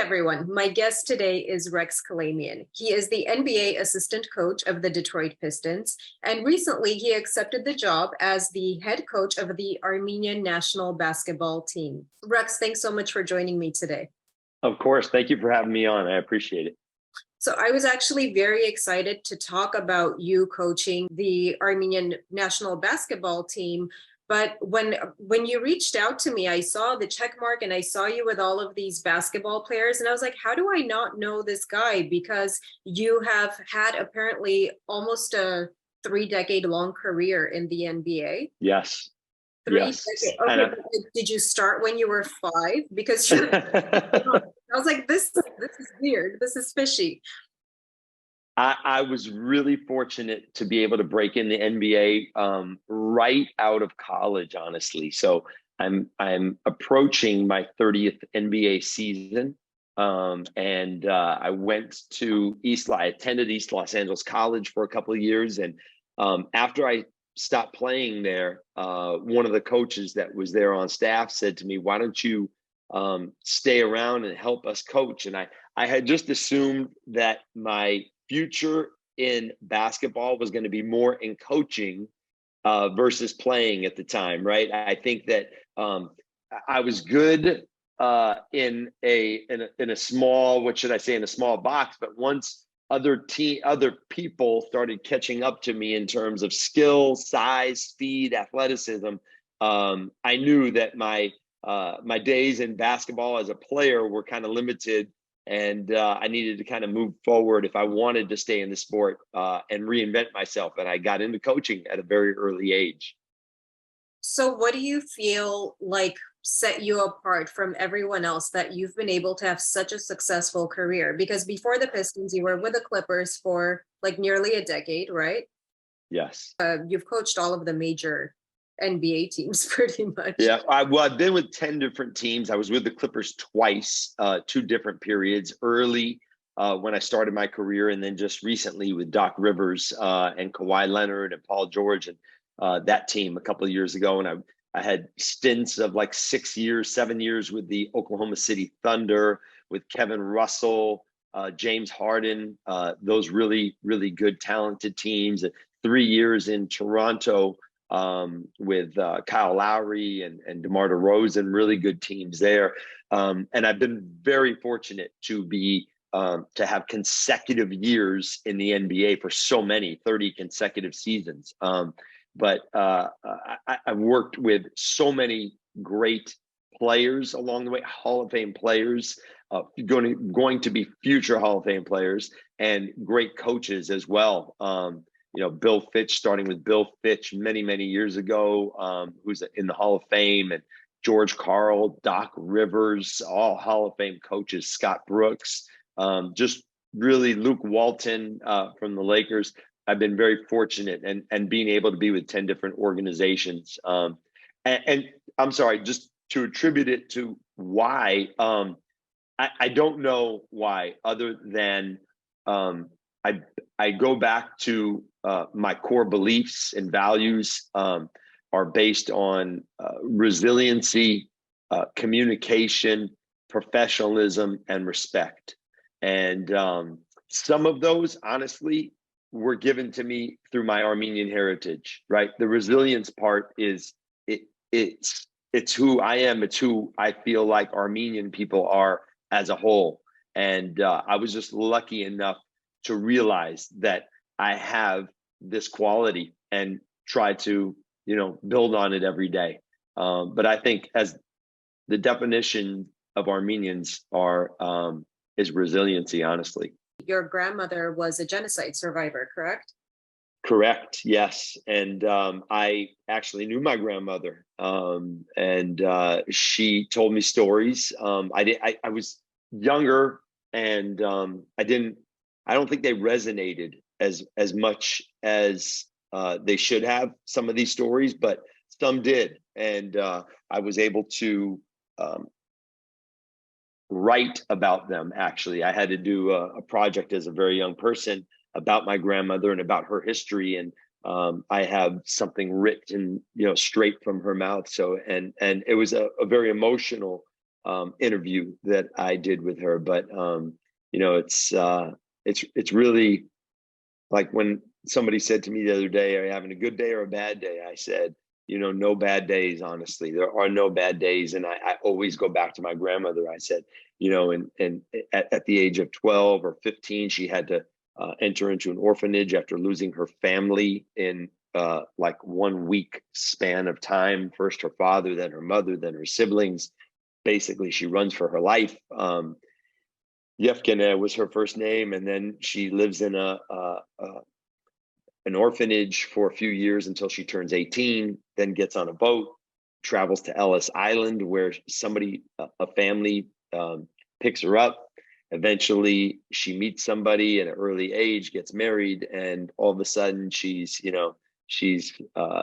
Everyone. My guest today is Kalamian. He is the NBA assistant coach of the Detroit Pistons, and recently he accepted the job as the head coach of the Armenian national basketball team. Rex, thanks so much for joining me today. Of course. Thank you for having me on. I appreciate it. So I was actually very excited to talk about you coaching the Armenian national basketball team. But when you reached out to me, I saw the check mark and I saw you with all of these basketball players. And I was like, how do I not know this guy? Because you have had apparently almost a 3-decade-long career in the NBA. Yes. Three Yes. decades. Okay, but did you start when you were 5? Because I was like, this is weird. This is fishy. I was really fortunate to be able to break in the NBA right out of college, honestly. So I'm approaching my 30th NBA season. I went to I attended East Los Angeles College for a couple of years. And after I stopped playing there, one of the coaches that was there on staff said to me, why don't you stay around and help us coach? And I had just assumed that my future in basketball was going to be more in coaching versus playing at the time, right? I think that I was good in a small, what should I say, in a small box. But once other people started catching up to me in terms of skill, size, speed, athleticism, I knew that my days in basketball as a player were kind of limited. And I needed to kind of move forward if I wanted to stay in the sport and reinvent myself. And I got into coaching at a very early age. So what do you feel like set you apart from everyone else that you've been able to have such a successful career? Because before the Pistons, you were with the Clippers for like nearly a decade, right? Yes. You've coached all of the major NBA teams pretty much. Yeah, I've been with 10 different teams. I was with the Clippers twice, 2 different periods, early when I started my career, and then just recently with Doc Rivers and Kawhi Leonard and Paul George and that team a couple of years ago. And I had stints of like 6 years, 7 years with the Oklahoma City Thunder, with Kevin Russell, James Harden, those really, really good, talented teams. 3 years in Toronto with Kyle Lowry and DeMar DeRozan, really good teams there. And I've been very fortunate to have consecutive years in the NBA for so many, 30 consecutive seasons. But I've worked with so many great players along the way, Hall of Fame players, going to be future Hall of Fame players, and great coaches as well. Bill Fitch, starting with Bill Fitch many, many years ago, who's in the Hall of Fame, and George Karl, Doc Rivers, all Hall of Fame coaches, Scott Brooks, just really Luke Walton from the Lakers. I've been very fortunate and being able to be with 10 different organizations. And I'm sorry, just to attribute it to why, I don't know why, other than I go back to my core beliefs and values are based on resiliency, communication, professionalism, and respect. And some of those, honestly, were given to me through my Armenian heritage, right? The resilience part is it's who I am. It's who I feel like Armenian people are as a whole. And I was just lucky enough to realize that I have this quality and try to, build on it every day. But I think as the definition of Armenians is resiliency, honestly. Your grandmother was a genocide survivor, correct? Correct. Yes. And I actually knew my grandmother, and she told me stories. I was younger, and I don't think they resonated as much as they should have, some of these stories, but some did. And I was able to write about them. Actually, I had to do a project as a very young person about my grandmother and about her history. And I have something written, straight from her mouth. So, and it was a very emotional interview that I did with her. But you know, it's really like when somebody said to me the other day, "Are you having a good day or a bad day?" I said, you know, no bad days. Honestly, there are no bad days, and I always go back to my grandmother. I said, you know, and at the age of 12 or 15, she had to enter into an orphanage after losing her family in like 1 week span of time. First her father, then her mother, then her siblings. Basically, she runs for her life. Yevgenia was her first name, and then she lives in an orphanage for a few years until she turns 18, then gets on a boat, travels to Ellis Island, where a family picks her up. Eventually, she meets somebody at an early age, gets married, and all of a sudden she's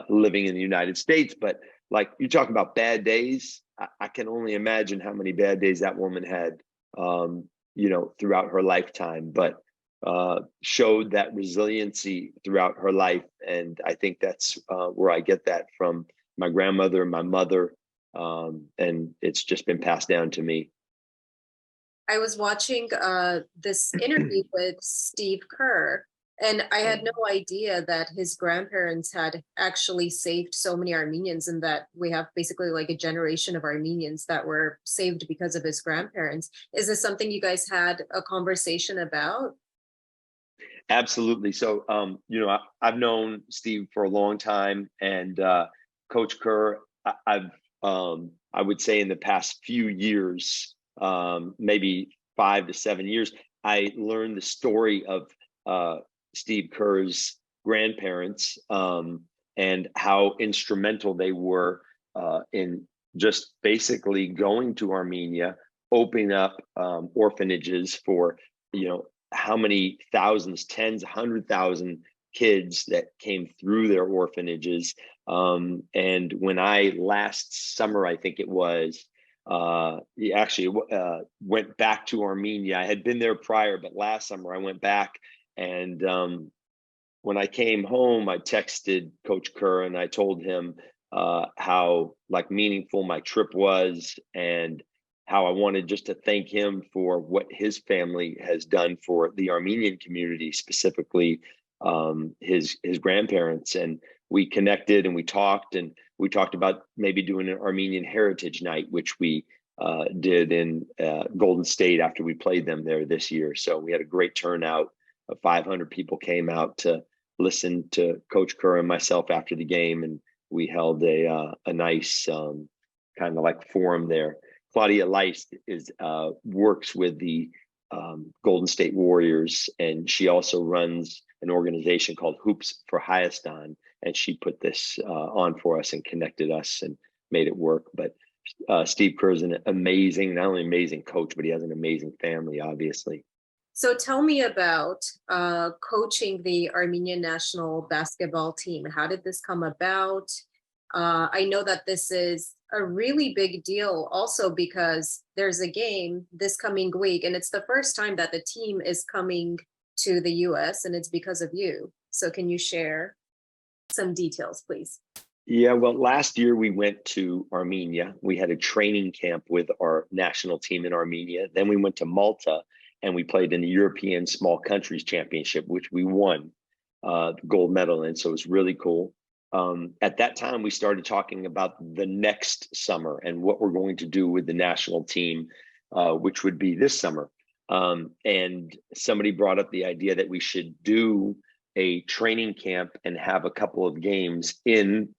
living in the United States. But like you talk about bad days, I can only imagine how many bad days that woman had, you know, throughout her lifetime. But showed that resiliency throughout her life, and I think that's where I get that from my grandmother and my mother, and it's just been passed down to me. I was watching this interview with Steve Kerr, and I had no idea that his grandparents had actually saved so many Armenians, and that we have basically like a generation of Armenians that were saved because of his grandparents. Is this something you guys had a conversation about? Absolutely. So, you know, I've known Steve for a long time, and Coach Kerr, I would say in the past few years, maybe 5 to 7 years, I learned the story of Steve Kerr's grandparents, and how instrumental they were in just basically going to Armenia, opening up orphanages for, you know, how many thousands, tens, 100,000 kids that came through their orphanages. And when I last summer, I think it was, actually went back to Armenia. I had been there prior, but last summer I went back, and when I came home, I texted Coach Kerr and I told him how like meaningful my trip was, and how I wanted just to thank him for what his family has done for the Armenian community, specifically his grandparents. And we connected and we talked about maybe doing an Armenian Heritage Night, which we did in Golden State after we played them there this year. So we had a great turnout. 500 people came out to listen to Coach Kerr and myself after the game, and we held a nice kind of like forum there. Claudia Leist works with the Golden State Warriors, and she also runs an organization called Hoops for Hayastan, and she put this on for us and connected us and made it work. But Steve Kerr is an amazing, not only amazing coach, but he has an amazing family, obviously. So tell me about coaching the Armenian national basketball team. How did this come about? I know that this is a really big deal also because there's a game this coming week, and it's the first time that the team is coming to the US, and it's because of you. So can you share some details, please? Yeah, well, last year we went to Armenia. We had a training camp with our national team in Armenia. Then we went to Malta and we played in the European Small Countries Championship, which we won the gold medal in. So it was really cool. At that time, we started talking about the next summer and what we're going to do with the national team, which would be this summer. And somebody brought up the idea that we should do a training camp and have a couple of games in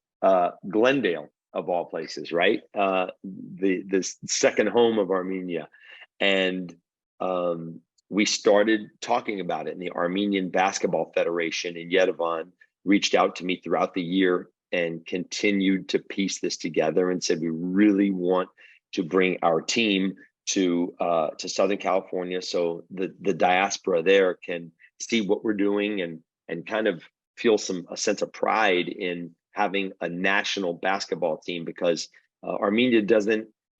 Glendale, of all places, right? The second home of Armenia. And we started talking about it, and the Armenian Basketball Federation in Yerevan reached out to me throughout the year and continued to piece this together and said, we really want to bring our team to Southern California so the diaspora there can see what we're doing and kind of feel a sense of pride in having a national basketball team, because Armenia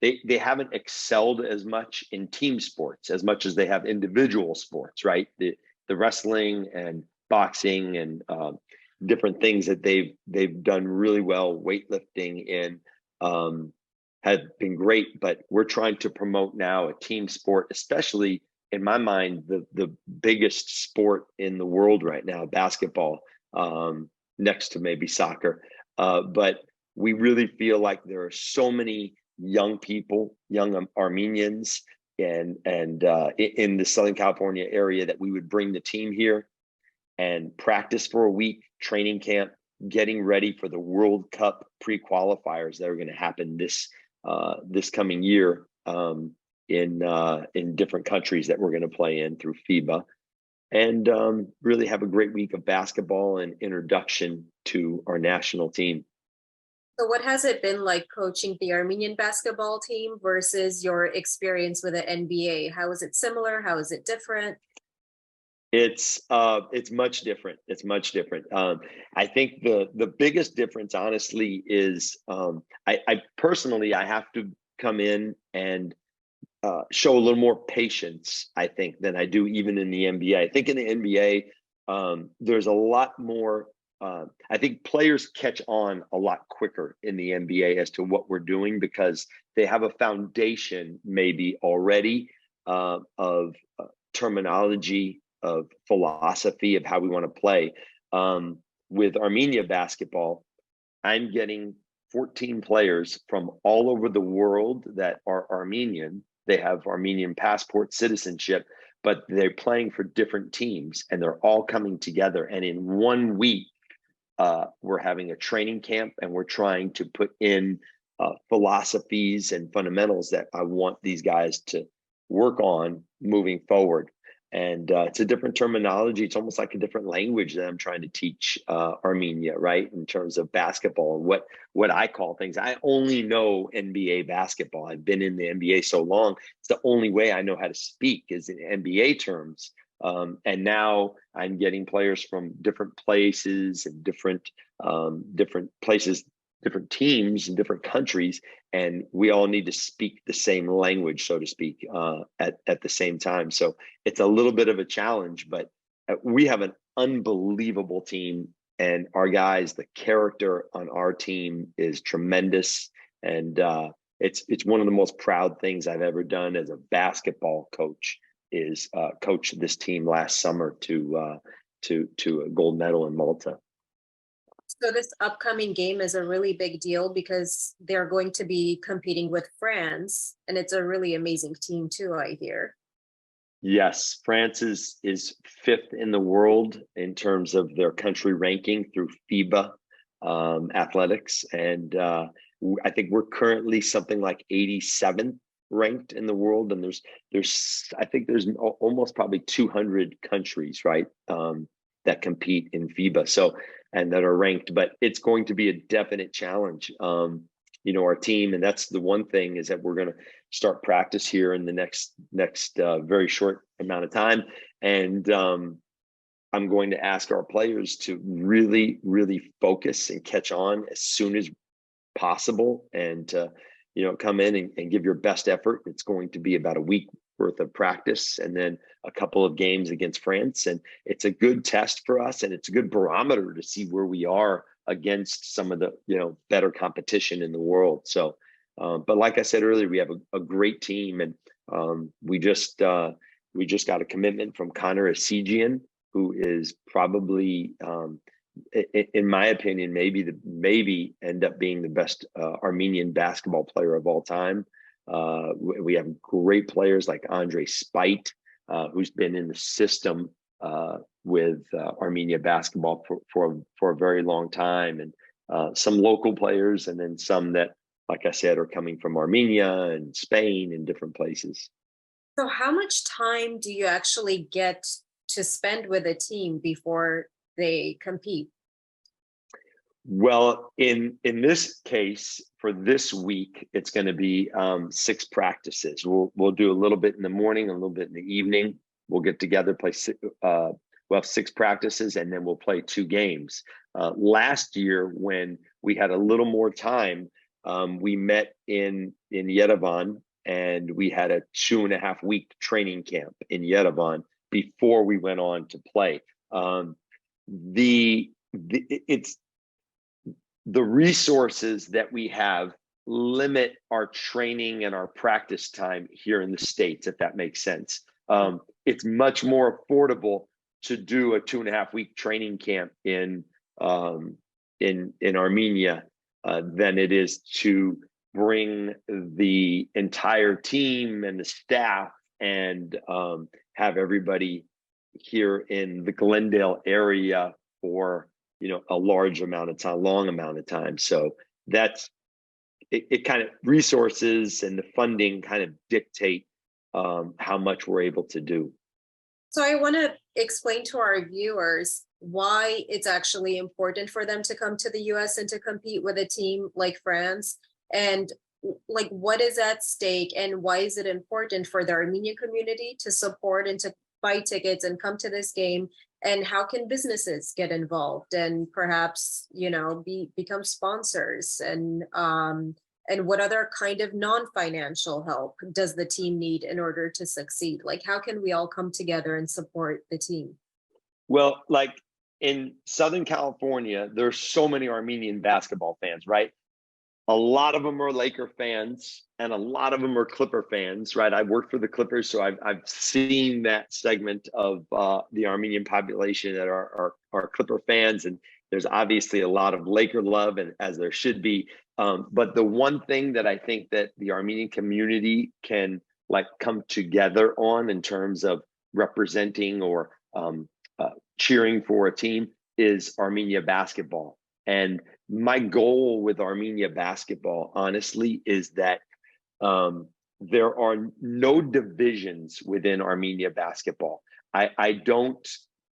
they haven't excelled as much in team sports as much as they have individual sports, right? The wrestling and boxing and different things that they've done really well, weightlifting, and have been great, but we're trying to promote now a team sport, especially in my mind, the biggest sport in the world right now, basketball, next to maybe soccer. But we really feel like there are so many young people, young Armenians, and in the Southern California area that we would bring the team here and practice for a week, training camp, getting ready for the World Cup pre-qualifiers that are going to happen this coming year in different countries that we're going to play in through FIBA, and really have a great week of basketball and introduction to our national team. So what has it been like coaching the Armenian basketball team versus your experience with the NBA? How is it similar? How is it different? It's much different. It's much different. I think the biggest difference, honestly, is I personally I have to come in and show a little more patience, I think, than I do even in the NBA. I think in the NBA, there's a lot more. I think players catch on a lot quicker in the NBA as to what we're doing because they have a foundation maybe already of terminology, of philosophy of how we want to play. With Armenia basketball, I'm getting 14 players from all over the world that are Armenian. They have Armenian passport citizenship, but they're playing for different teams and they're all coming together. And in 1 week, we're having a training camp and we're trying to put in philosophies and fundamentals that I want these guys to work on moving forward. And it's a different terminology. It's almost like a different language that I'm trying to teach Armenia, right? In terms of basketball and what I call things. I only know NBA basketball. I've been in the NBA so long. It's the only way I know how to speak is in NBA terms. And now I'm getting players from different places and different places, different teams in different countries, and we all need to speak the same language, so to speak, at the same time. So it's a little bit of a challenge, but we have an unbelievable team, and our guys, the character on our team is tremendous, and it's one of the most proud things I've ever done as a basketball coach is coach this team last summer to a gold medal in Malta. So this upcoming game is a really big deal because they're going to be competing with France, and it's a really amazing team too, I hear. Yes, France is fifth in the world in terms of their country ranking through FIBA athletics, and I think we're currently something like 87th ranked in the world, and I think there's almost probably 200 countries, right, that compete in FIBA, so and that are ranked, but it's going to be a definite challenge. Our team, and that's the one thing, is that we're going to start practice here in the next very short amount of time, and I'm going to ask our players to really, really focus and catch on as soon as possible, and come in and give your best effort. It's going to be about a week worth of practice and then a couple of games against France. And it's a good test for us, and it's a good barometer to see where we are against some of the, better competition in the world. So, but like I said earlier, we have a great team, and we just got a commitment from Oganesyan, who is probably, in my opinion, maybe end up being the best Armenian basketball player of all time. We have great players like Andre Spite, who's been in the system with Armenia basketball for a very long time, and some local players, and then some that, like I said, are coming from Armenia and Spain and different places. So how much time do you actually get to spend with a team before they compete? Well, in this case, for this week, it's going to be 6 practices. We'll do a little bit in the morning, a little bit in the evening. We'll get together, we'll have 6 practices, and then we'll play 2 games. Last year, when we had a little more time, we met in Yerevan, and we had a 2.5-week training camp in Yerevan before we went on to play. It's the resources that we have limit our training and our practice time here in the States, if that makes sense. It's much more affordable to do a 2.5 week training camp in Armenia than it is to bring the entire team and the staff and have everybody here in the Glendale area for a large amount of time, long amount of time. So that's it kind of resources and the funding kind of dictate how much we're able to do. So I want to explain to our viewers why it's actually important for them to come to the US and to compete with a team like France, and like what is at stake and why is it important for the Armenian community to support and to buy tickets and come to this game, and how can businesses get involved and perhaps become sponsors, and what other kind of non-financial help does the team need in order to succeed? Like, how can we all come together and support the team? Well, like in Southern California, there's so many Armenian basketball fans, right? A lot of them are Laker fans and a lot of them are Clipper fans, right? I worked for the Clippers, so I've seen that segment of the Armenian population that are Clipper fans, and there's obviously a lot of Laker love, and as there should be. But the one thing that I think that the Armenian community can come together on in terms of representing or cheering for a team is Armenia basketball. And my goal with Armenia basketball, honestly, is that there are no divisions within Armenia basketball. I don't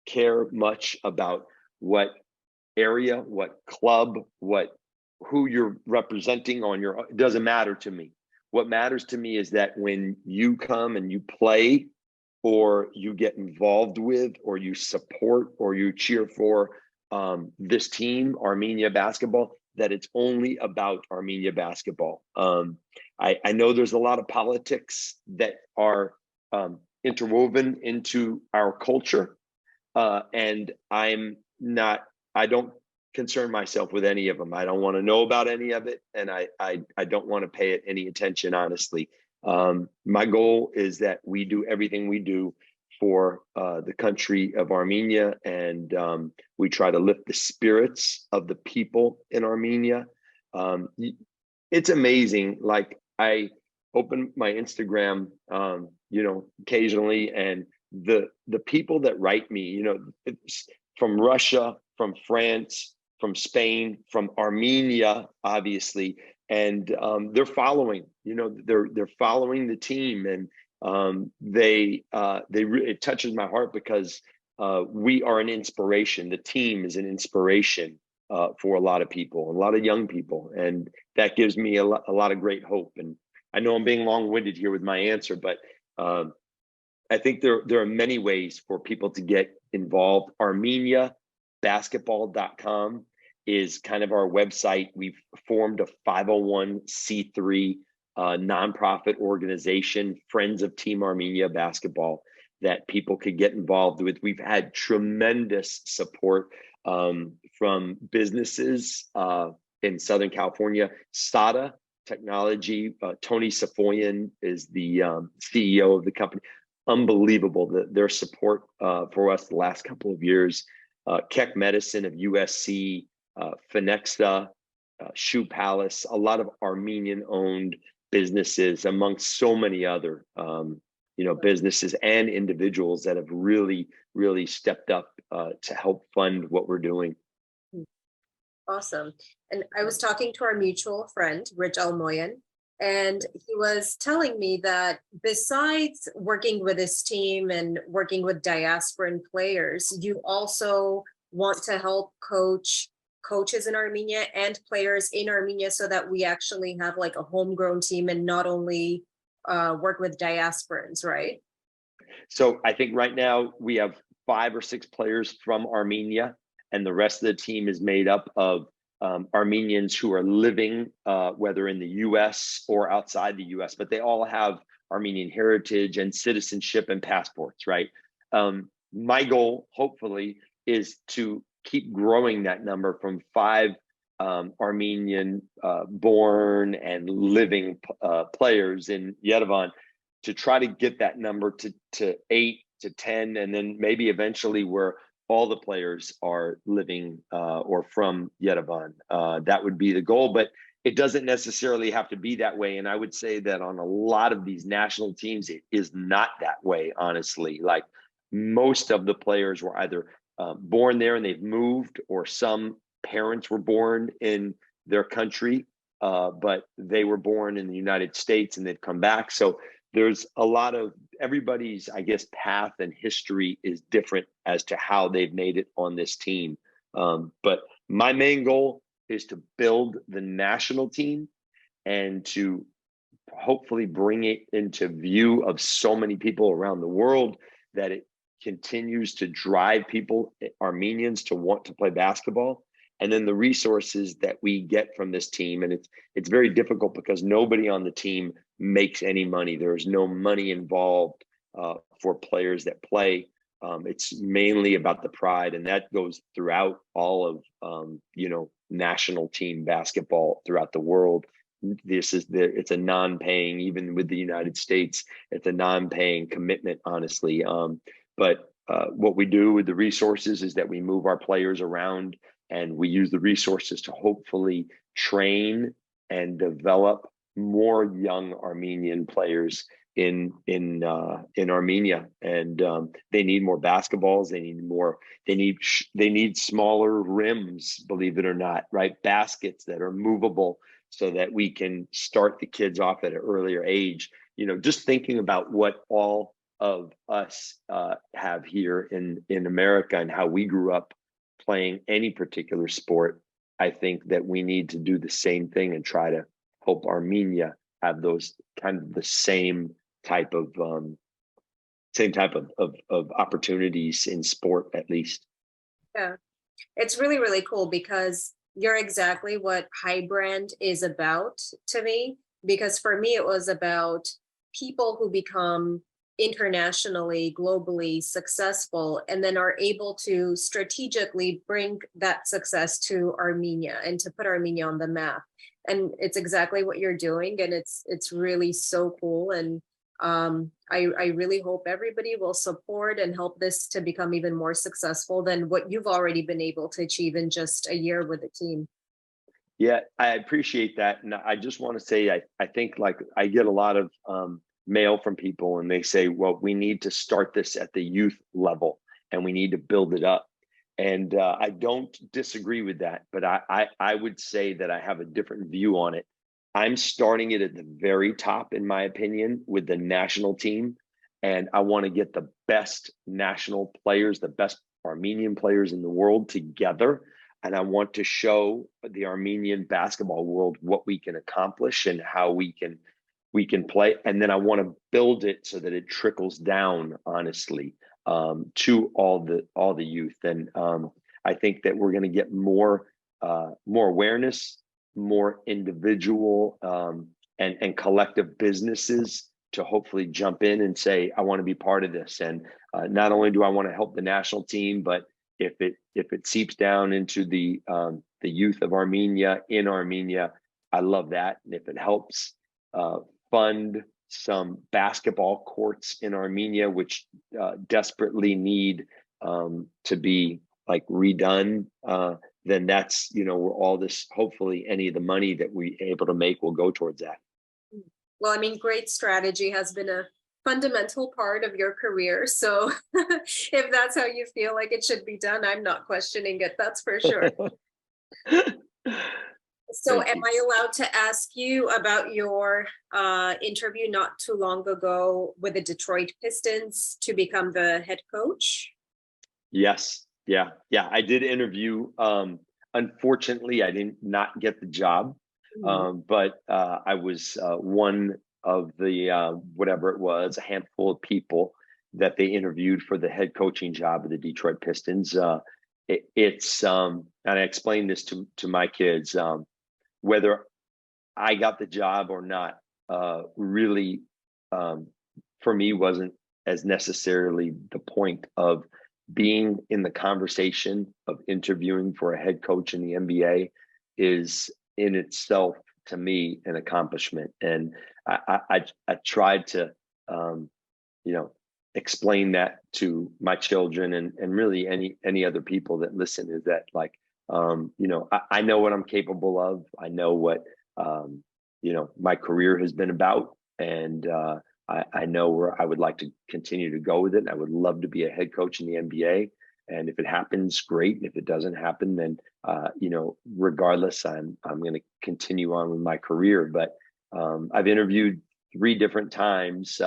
care much about what area, what club, who you're representing on it doesn't matter to me. What matters to me is that when you come and you play, or you get involved with, or you support, or you cheer for this team, Armenia basketball, that it's only about Armenia basketball. I know there's a lot of politics that are interwoven into our culture, and I don't concern myself with any of them. I don't want to know about any of it, and I don't want to pay it any attention, honestly. My goal is that we do everything we do for the country of Armenia, and we try to lift the spirits of the people in Armenia. It's amazing. Like, I open my Instagram, occasionally, and the people that write me, it's from Russia, from France, from Spain, from Armenia, obviously, and they're following. They're following the team, and it touches my heart because we are an inspiration. The team is an inspiration for a lot of people, a lot of young people, and that gives me a lot of great hope. And I know I'm being long-winded here with my answer, but I think there are many ways for people to get involved. ArmeniaBasketball.com is kind of our website. We've formed a 501c3 nonprofit organization, Friends of Team Armenia Basketball, that people could get involved with. We've had tremendous support from businesses in Southern California. Sona Technology, Tony Safoyan is the CEO of the company. Unbelievable their support for us the last couple of years. Keck Medicine of USC, Phonexa, Shoe Palace, a lot of Armenian-owned businesses, amongst so many other businesses and individuals that have really, really stepped up to help fund what we're doing. Awesome. And I was talking to our mutual friend, Rich Almoyan, and he was telling me that besides working with his team and working with diasporan players, you also want to help coaches in Armenia and players in Armenia, so that we actually have like a homegrown team and not only work with diasporans, right? So I think right now we have 5 or 6 players from Armenia, and the rest of the team is made up of Armenians who are living, whether in the US or outside the US, but they all have Armenian heritage and citizenship and passports, right? My goal, hopefully, is to keep growing that number from 5 Armenian born and living players in Yerevan, to try to get that number to 8 to 10, and then maybe eventually where all the players are living or from Yerevan. That would be the goal, but it doesn't necessarily have to be that way. And I would say that on a lot of these national teams, it is not that way, honestly. Like, most of the players were either born there and they've moved, or some parents were born in their country, but they were born in the United States and they've come back. So there's a lot of, everybody's, I guess, path and history is different as to how they've made it on this team. But my main goal is to build the national team and to hopefully bring it into view of so many people around the world that it continues to drive people, Armenians, to want to play basketball. And then the resources that we get from this team, and it's very difficult because nobody on the team makes any money. There's no money involved for players that play. It's mainly about the pride, and that goes throughout all of national team basketball throughout the world. It's a non-paying, even with the United States, it's a non-paying commitment, honestly. But what we do with the resources is that we move our players around, and we use the resources to hopefully train and develop more young Armenian players in Armenia. And they need more basketballs. They need smaller rims, believe it or not, right? Baskets that are movable so that we can start the kids off at an earlier age. Just thinking about what all of us have here in America and how we grew up playing any particular sport, I think that we need to do the same thing and try to help Armenia have those kind of the same type of opportunities in sport, at least. Yeah, it's really, really cool because you're exactly what High Brand is about to me. Because for me, it was about people who become internationally, globally successful, and then are able to strategically bring that success to Armenia and to put Armenia on the map. And it's exactly what you're doing, and it's really so cool. And I really hope everybody will support and help this to become even more successful than what you've already been able to achieve in just a year with the team. Yeah, I appreciate that. And I just want to say, I think, like, I get a lot of mail from people, and they say, well, we need to start this at the youth level and we need to build it up. And I don't disagree with that, but I would say that I have a different view on it. I'm starting it at the very top, in my opinion, with the national team. And I want to get the best national players, the best Armenian players in the world together. And I want to show the Armenian basketball world what we can accomplish and how we can play. And then I want to build it so that it trickles down, honestly, to all the youth. And I think that we're going to get more awareness, more individual and collective businesses to hopefully jump in and say, I want to be part of this. And not only do I want to help the national team, but if it seeps down into the youth of Armenia in Armenia, I love that. And if it helps fund some basketball courts in Armenia, which desperately need to be like redone, then that's, all this, hopefully any of the money that we're able to make will go towards that. Well, I mean, great strategy has been a fundamental part of your career. So if that's how you feel like it should be done, I'm not questioning it. That's for sure. So am I allowed to ask you about your interview not too long ago with the Detroit Pistons to become the head coach? Yes. Yeah. I did interview. Unfortunately, I did not get the job, but I was one of the, whatever it was, a handful of people that they interviewed for the head coaching job of the Detroit Pistons. It's and I explained this to my kids, whether I got the job or not, really, for me, wasn't as necessarily the point of being in the conversation of interviewing for a head coach in the NBA. is in itself, to me, an accomplishment. And I tried to, you know, explain that to my children and really any other people that listen, is that like, you know, I know what I'm capable of. I know what, you know, my career has been about, and I know where I would like to continue to go with it. I would love to be a head coach in the NBA. And if it happens, great. If it doesn't happen, then you know, regardless, I'm going to continue on with my career. But I've interviewed 3 different times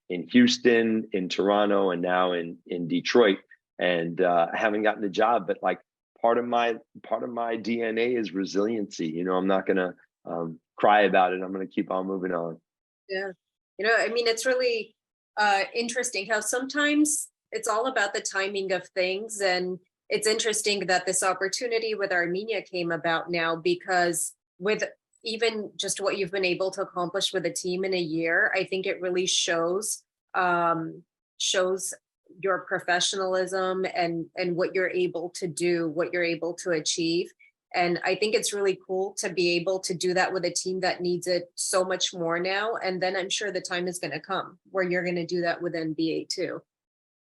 in Houston, in Toronto, and now in Detroit, and I haven't gotten the job. But like part of my DNA is resiliency. You know, I'm not going to cry about it. I'm going to keep on moving on. Yeah. You know, I mean, it's really interesting how sometimes it's all about the timing of things. And it's interesting that this opportunity with Armenia came about now, because with even just what you've been able to accomplish with a team in a year, I think it really shows shows your professionalism and what you're able to do, what you're able to achieve. And I think it's really cool to be able to do that with a team that needs it so much more now. And then I'm sure the time is going to come where you're going to do that with NBA too.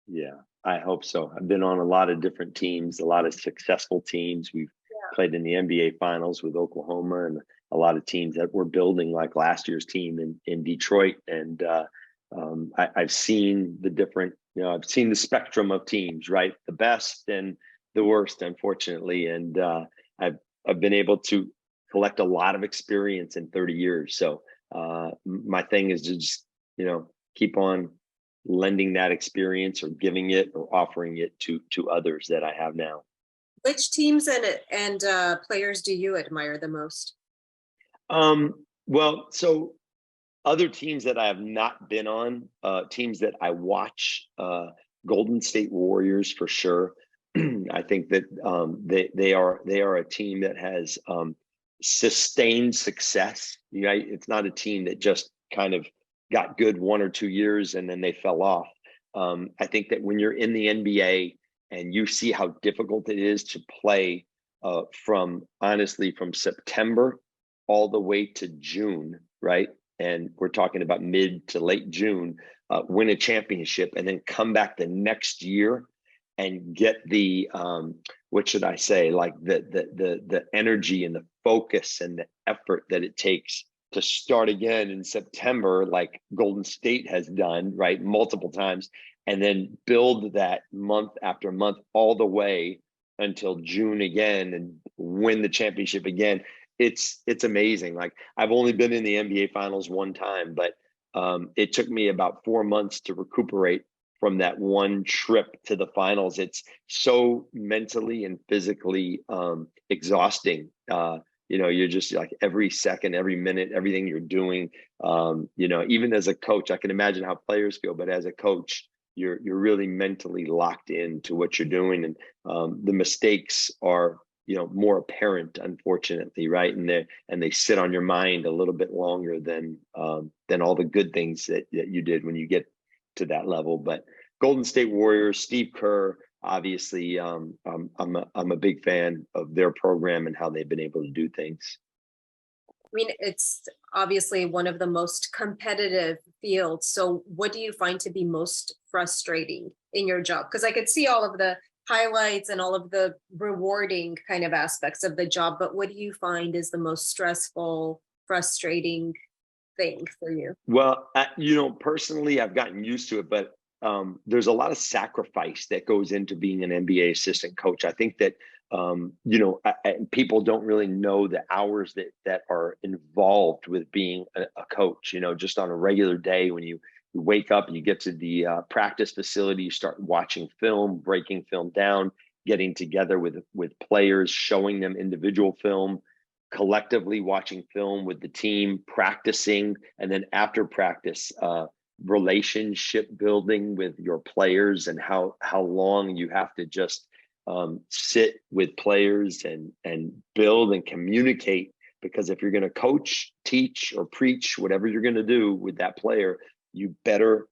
Yeah, I hope so. I've been on a lot of different teams, a lot of successful teams. We've played in the NBA finals with Oklahoma, and a lot of teams that we're building, like last year's team in Detroit. And I've seen the different, you know, I've seen the spectrum of teams, right? The best and the worst, unfortunately. And I've been able to collect a lot of experience in 30 years. So my thing is to just, you know, keep on lending that experience, or giving it, or offering it to others that I have now. Which teams and players do you admire the most? Well, so other teams that I have not been on, teams that I watch, Golden State Warriors for sure. I think that they are a team that has sustained success. Right? It's not a team that just kind of got good 1 or 2 years and then they fell off. I think that when you're in the NBA and you see how difficult it is to play from September all the way to June, right? And we're talking about mid to late June, win a championship, and then come back the next year and get the what should I say, like the energy and the focus and the effort that it takes to start again in September, like Golden State has done, right, multiple times, and then build that month after month all the way until June again and win the championship again. It's amazing. Like, I've only been in the NBA finals 1 time, but it took me about 4 months to recuperate from that one trip to the finals. It's so mentally and physically exhausting. You know, you're just like every second, every minute, everything you're doing. You know, even as a coach, I can imagine how players feel, but as a coach, you're really mentally locked into what you're doing, and the mistakes are, you know, more apparent, unfortunately, right? And they sit on your mind a little bit longer than all the good things that you did when you get to that level. But Golden State Warriors, Steve Kerr, obviously, I'm a big fan of their program and how they've been able to do things. I mean, it's obviously one of the most competitive fields. So what do you find to be most frustrating in your job? Because I could see all of the highlights and all of the rewarding kind of aspects of the job, but what do you find is the most stressful, frustrating thing for you? Well, you know, personally, I've gotten used to it, but there's a lot of sacrifice that goes into being an NBA assistant coach. I think that you know, people don't really know the hours that are involved with being a coach. You know, just on a regular day, when you wake up and you get to the practice facility, you start watching film, breaking film down, getting together with players, showing them individual film, collectively watching film with the team, practicing, and then after practice, relationship building with your players, and how long you have to just sit with players and build and communicate. Because if you're going to coach, teach, or preach, whatever you're going to do with that player, you better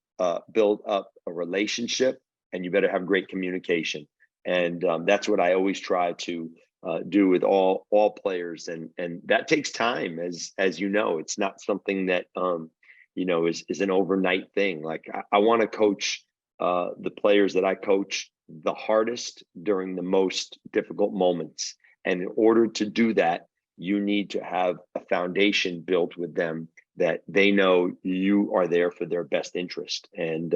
build up a relationship, and you better have great communication. And that's what I always try to do with all players, and that takes time, as you know. It's not something that is an overnight thing. Like I want to coach the players that I coach the hardest during the most difficult moments, and in order to do that, you need to have a foundation built with them that they know you are there for their best interest. And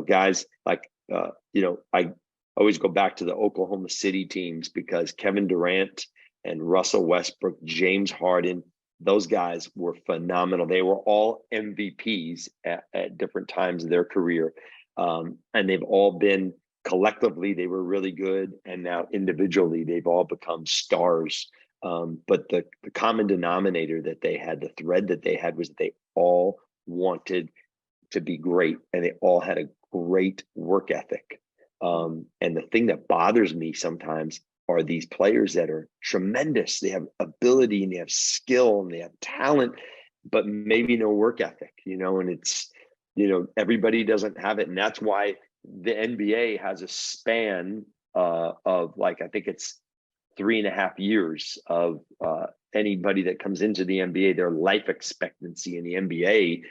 guys like I always go back to the Oklahoma City teams, because Kevin Durant and Russell Westbrook, James Harden, those guys were phenomenal. They were all MVPs at different times of their career. And they've all been, collectively, they were really good. And now individually, they've all become stars. But the common denominator that they had, the thread that they had, was that they all wanted to be great, and they all had a great work ethic. And the thing that bothers me sometimes are these players that are tremendous. They have ability and they have skill and they have talent, but maybe no work ethic, and it's, everybody doesn't have it. And that's why the NBA has a span of, like, I think it's 3.5 years of anybody that comes into the NBA, their life expectancy in the NBA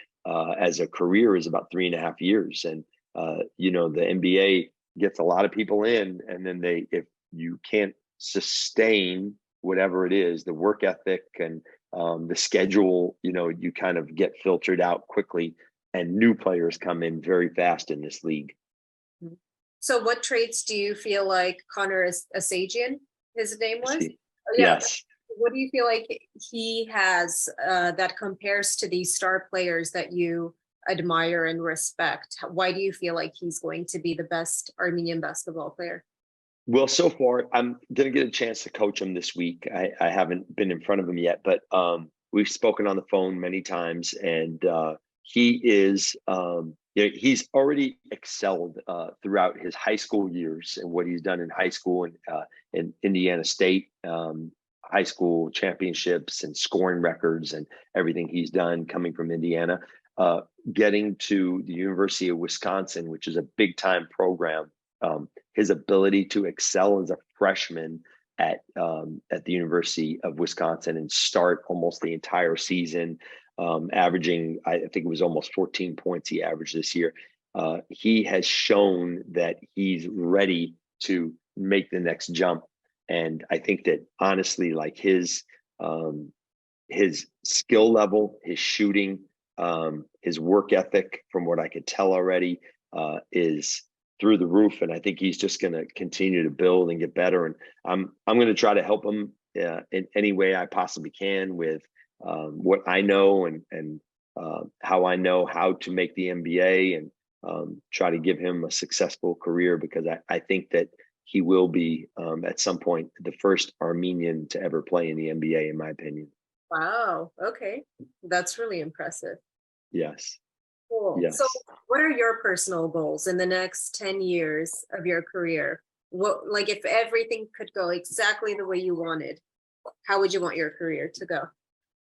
as a career is about 3.5 years. And, the NBA gets a lot of people in, and then if you can't sustain whatever it is, the work ethic and the schedule, you kind of get filtered out quickly, and new players come in very fast in this league. So what traits do you feel like Connor Asagian, his name was? Oh, yeah. Yes. What do you feel like he has that compares to these star players that you admire and respect? Why do you feel like he's going to be the best Armenian basketball player? Well, so far, I'm going to get a chance to coach him this week. I haven't been in front of him yet, but we've spoken on the phone many times, and he is, he's already excelled throughout his high school years and what he's done in high school and in Indiana State, high school championships and scoring records and everything he's done coming from Indiana. Getting to the University of Wisconsin, which is a big time program, his ability to excel as a freshman at the University of Wisconsin and start almost the entire season, averaging, I think it was almost 14 points he averaged this year. He has shown that he's ready to make the next jump. And I think that honestly, like his skill level, his shooting, his work ethic, from what I could tell already, is through the roof. And I think he's just going to continue to build and get better. And I'm going to try to help him in any way I possibly can with what I know and how I know how to make the NBA, and try to give him a successful career, because I think that he will be at some point the first Armenian to ever play in the NBA, in my opinion. Wow. Okay. That's really impressive. Yes. Cool. Yes. So what are your personal goals in the next 10 years of your career? What, like, if everything could go exactly the way you wanted, how would you want your career to go?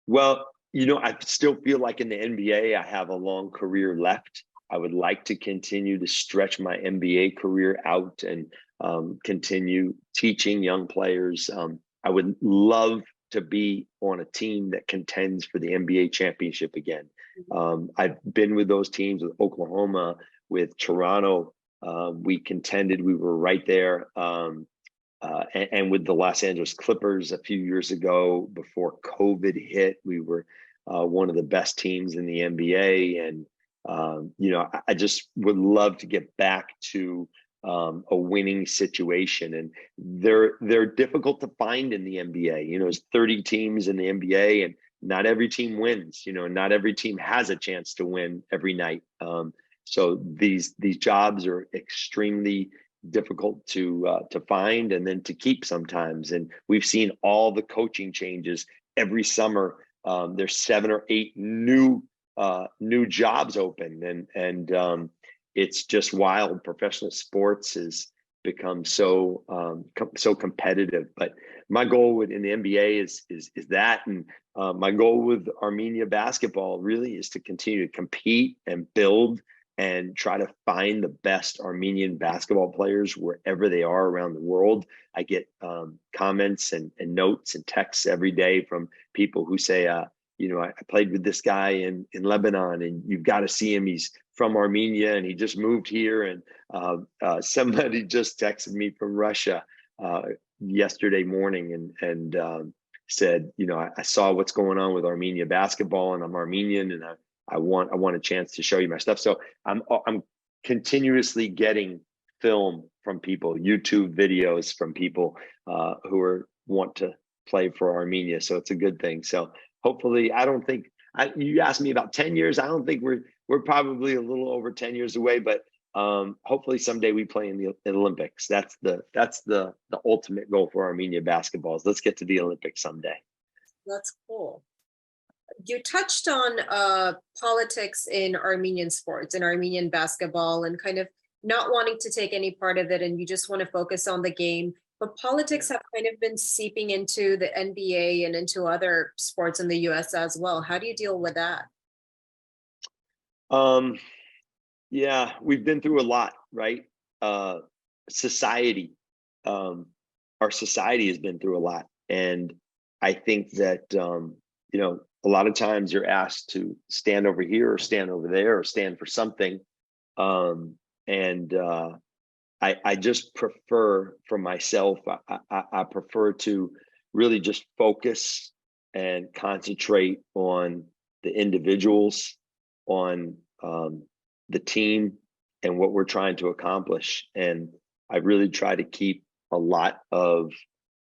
Well, I still feel like in the NBA, I have a long career left. I would like to continue to stretch my NBA career out and continue teaching young players. I would love to be on a team that contends for the NBA championship again. I've been with those teams, with Oklahoma, with Toronto. We contended, we were right there. And with the Los Angeles Clippers a few years ago, before COVID hit, we were one of the best teams in the NBA. And, I just would love to get back to a winning situation. And they're difficult to find in the NBA. There's 30 teams in the NBA, and not every team wins. Not every team has a chance to win every night. So these jobs are extremely difficult to find and then to keep sometimes. And we've seen all the coaching changes every summer. There's 7 or 8 new jobs open, and it's just wild. Professional sports has become so competitive. But my goal in the NBA is that, and my goal with Armenia basketball really is to continue to compete and build and try to find the best Armenian basketball players wherever they are around the world. I get comments and notes and texts every day from people who say, I played with this guy in Lebanon, and you've got to see him. He's from Armenia and he just moved here. And somebody just texted me from Russia yesterday morning and said, I saw what's going on with Armenia basketball, and I'm Armenian, and I want a chance to show you my stuff. So I'm continuously getting film from people, YouTube videos from people who want to play for Armenia. So it's a good thing. So hopefully, you asked me about 10 years. I don't think we're probably a little over 10 years away, but hopefully someday we play in the Olympics. That's the ultimate goal for Armenia basketball. Is let's get to the Olympics someday. That's cool. You touched on politics in Armenian sports and Armenian basketball, and kind of not wanting to take any part of it, and you just want to focus on the game. But politics have kind of been seeping into the NBA and into other sports in the US as well. How do you deal with that? Yeah, we've been through a lot, right? Society, our society has been through a lot. And I think that, a lot of times you're asked to stand over here or stand over there or stand for something. I just prefer for myself, I prefer to really just focus and concentrate on the individuals, on the team, and what we're trying to accomplish. And I really try to keep a lot of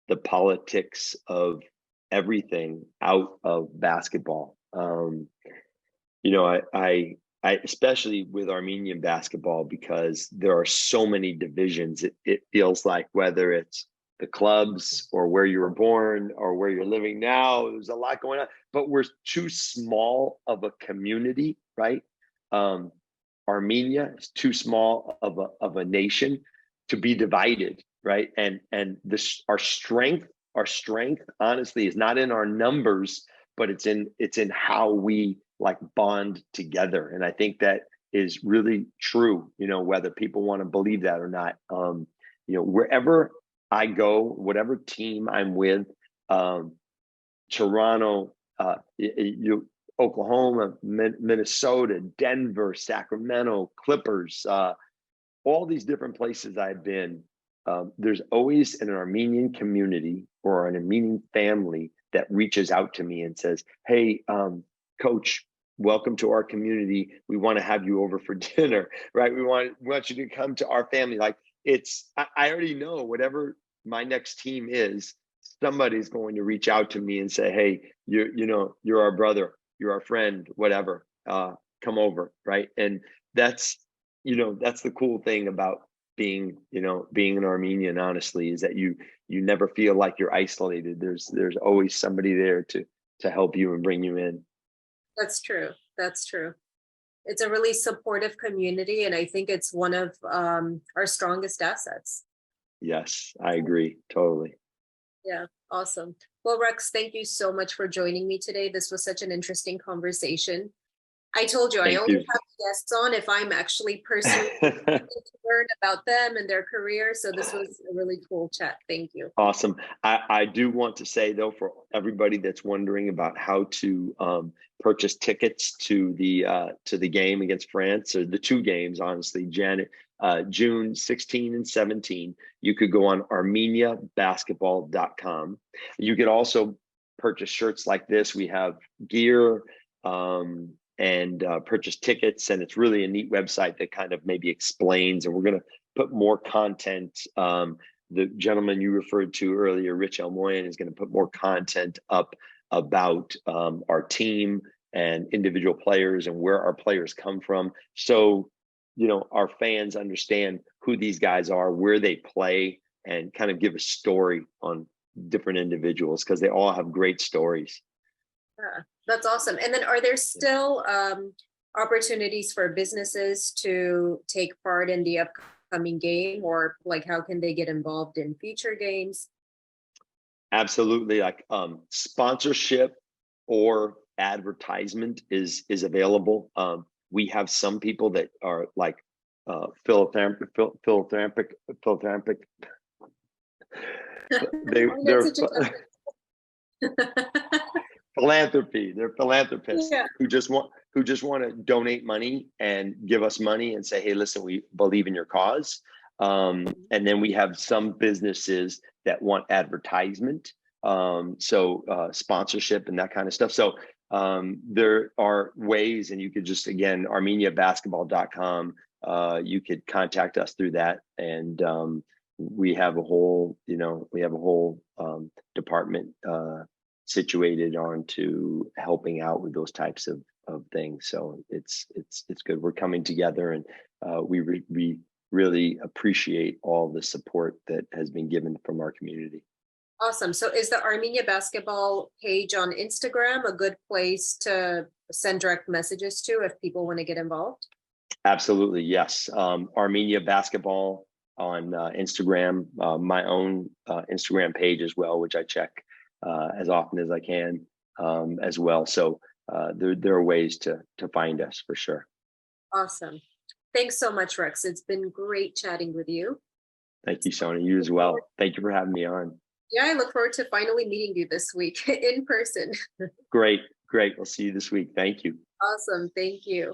the politics of everything out of basketball. I especially with Armenian basketball, because there are so many divisions. It feels like, whether it's the clubs or where you were born or where you're living now, there's a lot going on, but we're too small of a community, right? Armenia is too small of a nation to be divided, right? And our strength honestly is not in our numbers, but it's in how we bond together. And I think that is really true, whether people want to believe that or not. Wherever I go, whatever team I'm with, Toronto, Oklahoma, Minnesota, Denver, Sacramento, Clippers, all these different places I've been, there's always an Armenian community or an Armenian family that reaches out to me and says, "Hey, coach, welcome to our community. We want to have you over for dinner, right? We want you to come to our family." I already know whatever my next team is, somebody's going to reach out to me and say, "Hey, you're our brother, you're our friend, whatever, come over," right? And that's the cool thing about being an Armenian, honestly, is that you never feel like you're isolated. There's always somebody there to help you and bring you in. That's true. It's a really supportive community, and I think it's one of our strongest assets. Yes, I agree. Totally. Yeah, awesome. Well, Rex, thank you so much for joining me today. This was such an interesting conversation. I told you, I only have guests on if I'm actually personally to learn about them and their career. So this was a really cool chat. Thank you. Awesome. I do want to say, though, for everybody that's wondering about how to purchase tickets to the game against France, or the two games, honestly, June 16 and 17, you could go on armeniabasketball.com. You could also purchase shirts like this. We have gear, and purchase tickets, and it's really a neat website that kind of maybe explains, and we're going to put more content. The gentleman you referred to earlier, Rich Elmoyan, is going to put more content up about our team and individual players and where our players come from, so our fans understand who these guys are, where they play, and kind of give a story on different individuals, because they all have great stories. Yeah, that's awesome. And then, are there still opportunities for businesses to take part in the upcoming game, or how can they get involved in future games? Absolutely. Sponsorship or advertisement is available. We have some people that are like philanthropic. Oh, They're that's such a philanthropy. They're philanthropists yeah. who just want to donate money and give us money and say, hey, listen, we believe in your cause. And then we have some businesses that want advertisement, sponsorship and that kind of stuff. So there are ways, and you could just, again, armeniabasketball.com, you could contact us through that. And we have a whole department situated onto helping out with those types of things. So it's good. We're coming together, and we really appreciate all the support that has been given from our community. Awesome. So is the Armenia basketball page on Instagram a good place to send direct messages to if people want to get involved? Absolutely, yes. Armenia basketball on Instagram, my own Instagram page as well, which I check as often as I can as well. So there are ways to find us for sure. Awesome. Thanks so much, Rex. It's been great chatting with you. Thank you, Sona. You as well. Thank you for having me on. Yeah, I look forward to finally meeting you this week in person. Great. We'll see you this week. Thank you. Awesome. Thank you.